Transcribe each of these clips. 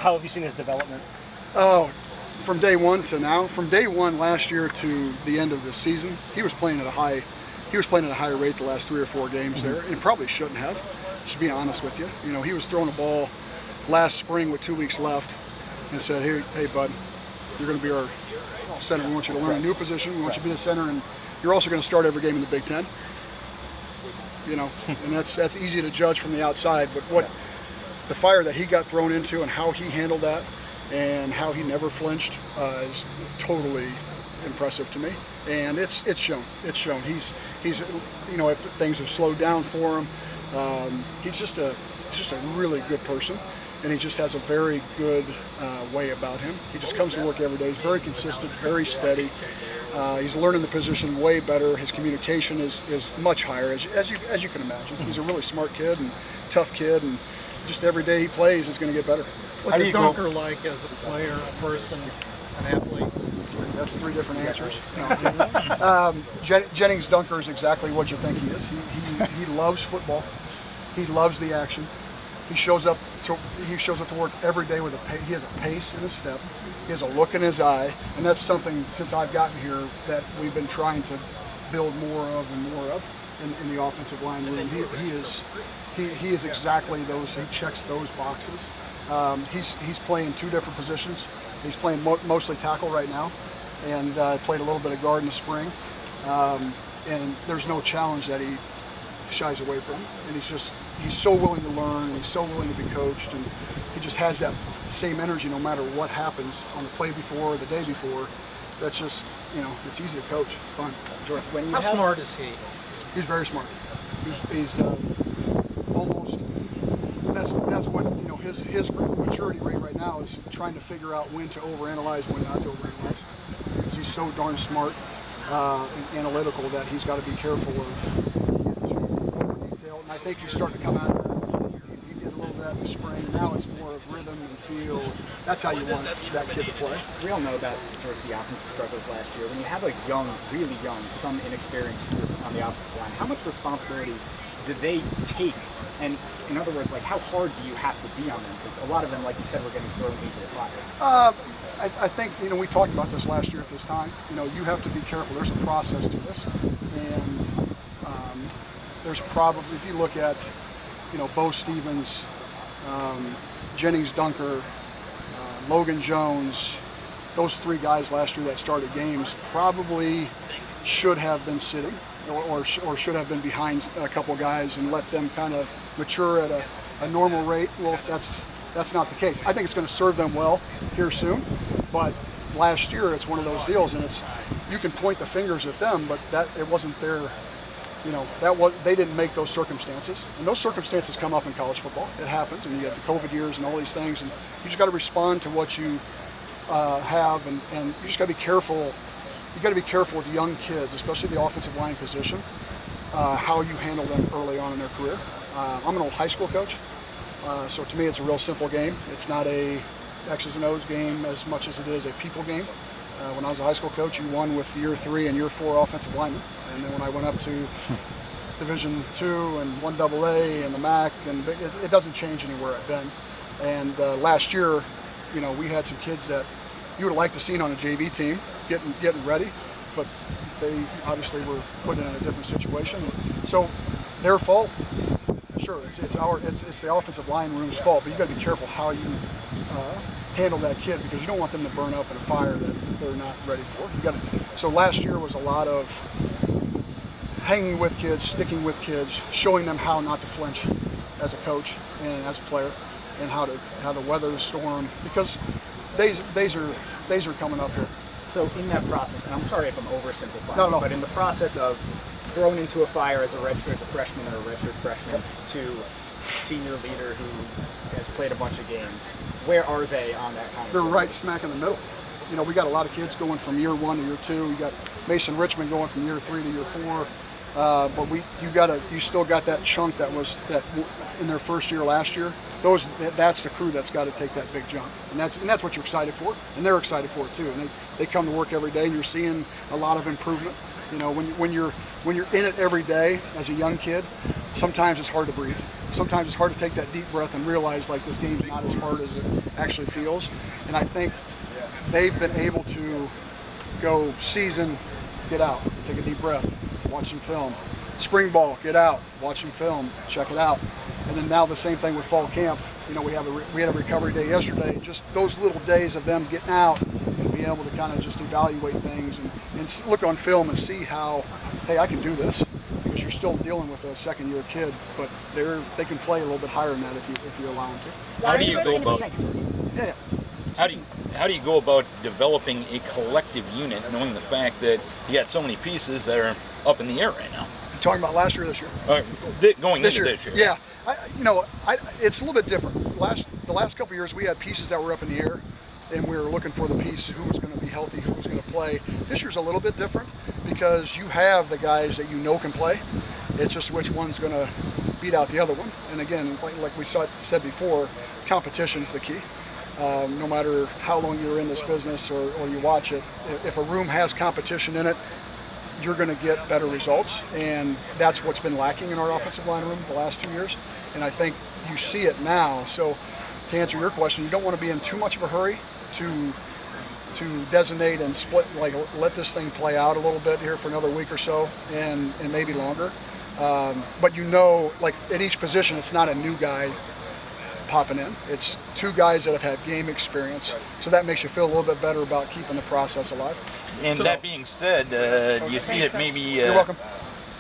how have you seen his development? Oh, from day one to now. From day one last year to the end of the season, he was playing at a high rate the last 3 or 4 games there, and probably shouldn't have. Just to be honest with you, he was throwing a ball last spring with 2 weeks left, and said, "Hey, bud, you're going to be our center. We want you to learn a new position. We want you to be the center, and you're also going to start every game in the Big Ten." And that's easy to judge from the outside, but what the fire that he got thrown into and how he handled that and how he never flinched is totally impressive to me. And it's shown. It's shown. He's if things have slowed down for him, he's just a really good person, and he just has a very good way about him. He just comes to work every day. He's very consistent, very steady. He's learning the position way better. His communication is much higher, as you can imagine. He's a really smart kid and tough kid, and just every day he plays is going to get better. What's Dunker like as a player, a person, an athlete? That's 3 different answers. Jennings Dunker is exactly what you think he is. He loves football. He loves the action. He shows up to work every day with he has a pace in his step. He has a look in his eye, and that's something since I've gotten here that we've been trying to build more of in the offensive line room. He is exactly those. He checks those boxes. He's playing 2 different positions. He's playing mostly tackle right now, and played a little bit of guard in the spring. And there's no challenge that he shies away from, and he's so willing to learn, and he's so willing to be coached, and he just has that same energy no matter what happens on the play before or the day before. That's just, it's easy to coach. It's fun. George, how smart is he? He's very smart. He's almost. That's what his maturity rate right now is, trying to figure out when to overanalyze, when not to overanalyze. Because he's so darn smart and analytical that he's got to be careful of getting too over detail. And I think he's starting to come out of that. He did a little of that in the spring. Now it's more of rhythm and feel. That's how you want that kid to play. We all know about, George, the offensive struggles last year. When you have a young, really young, some inexperienced group on the offensive line, how much responsibility do they take? And in other words, how hard do you have to be on them? Because a lot of them, like you said, were getting thrown into the fire. I think, we talked about this last year at this time. You have to be careful. There's a process to this. And there's probably, if you look at, Bo Stevens, Jennings Dunker, Logan Jones, those 3 guys last year that started games probably should have been sitting or should have been behind a couple guys and let them kind of mature at a normal rate. Well, that's not the case. I think it's going to serve them well here soon, but last year it's one of those deals, and you can point the fingers at them, but it wasn't their, they didn't make those circumstances, and those circumstances come up in college football. It happens, and you have the COVID years and all these things, and you just got to respond to what you have, and you just got to be careful. You got to be careful with young kids, especially the offensive line position, how you handle them early on in their career. I'm an old high school coach, so to me it's a real simple game. It's not a X's and O's game as much as it is a people game. When I was a high school coach, you won with year 3 and year 4 offensive linemen. And then when I went up to Division II and 1AA and the MAC, and it doesn't change anywhere I've been. And last year, we had some kids that you would have liked to see on a JV team getting ready, but they obviously were put in a different situation. So their fault, sure, it's the offensive line room's fault, but you got to be careful how you handle that kid, because you don't want them to burn up in a fire that they're not ready for. So last year was a lot of hanging with kids, sticking with kids, showing them how not to flinch as a coach and as a player, and how to weather the storm, because days are coming up here. So in that process, and I'm sorry if I'm oversimplifying, no. but in the process of thrown into a fire as a freshman or a redshirt freshman to senior leader who has played a bunch of games, where are they on that kind of They're journey? right smack in the middle. We got a lot of kids going from year 1 to year 2. We got Mason Richmond going from year 3 to year 4. But you still got that chunk that in their first year last year. That's the crew that's got to take that big jump, and that's what you're excited for, and they're excited for it too. And they come to work every day, and you're seeing a lot of improvement. When you're in it every day as a young kid, sometimes it's hard to breathe. sometimes it's hard to take that deep breath and realize like this game's not as hard as it actually feels. And I think they've been able to go season, get out, take a deep breath, watch some film. Spring ball, get out, watch some film, check it out. And then now the same thing with fall camp. You know, we had a recovery day yesterday. Just those little days of them getting out and being able to kind of just evaluate things and look on film and see how, hey, I can do this. Because you're still dealing with a second-year kid, but they can play a little bit higher than that if you allow them to. How do you go about? Yeah. How do you go about developing a collective unit, knowing the fact that you got so many pieces that are up in the air right now? You're talking about last year or this year? Going into this year. Yeah. It's a little bit different. The last couple of years, we had pieces that were up in the air, and we were looking for the piece who was going to be healthy, who was going to play. This year's a little bit different because you have the guys that you know can play. It's just which one's going to beat out the other one. And again, like we said before, competition's the key. No matter how long you're in this business or you watch it, if a room has competition in it, you're going to get better results. And that's what's been lacking in our offensive line room the last 2 years. And I think you see it now. So to answer your question, you don't want to be in too much of a hurry to designate and split, like let this thing play out a little bit here for another week or so and maybe longer. But like at each position, it's not a new guy popping in. It's two guys that have had game experience. So that makes you feel a little bit better about keeping the process alive. And that being said, do you see it maybe You're welcome.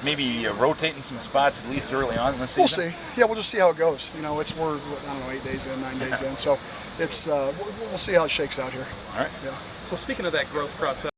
Maybe rotating some spots at least early on in the season? We'll see. Yeah, we'll just see how it goes. We're I don't know 8 days in, 9 days in. So it's we'll see how it shakes out here. All right. Yeah. So speaking of that growth process,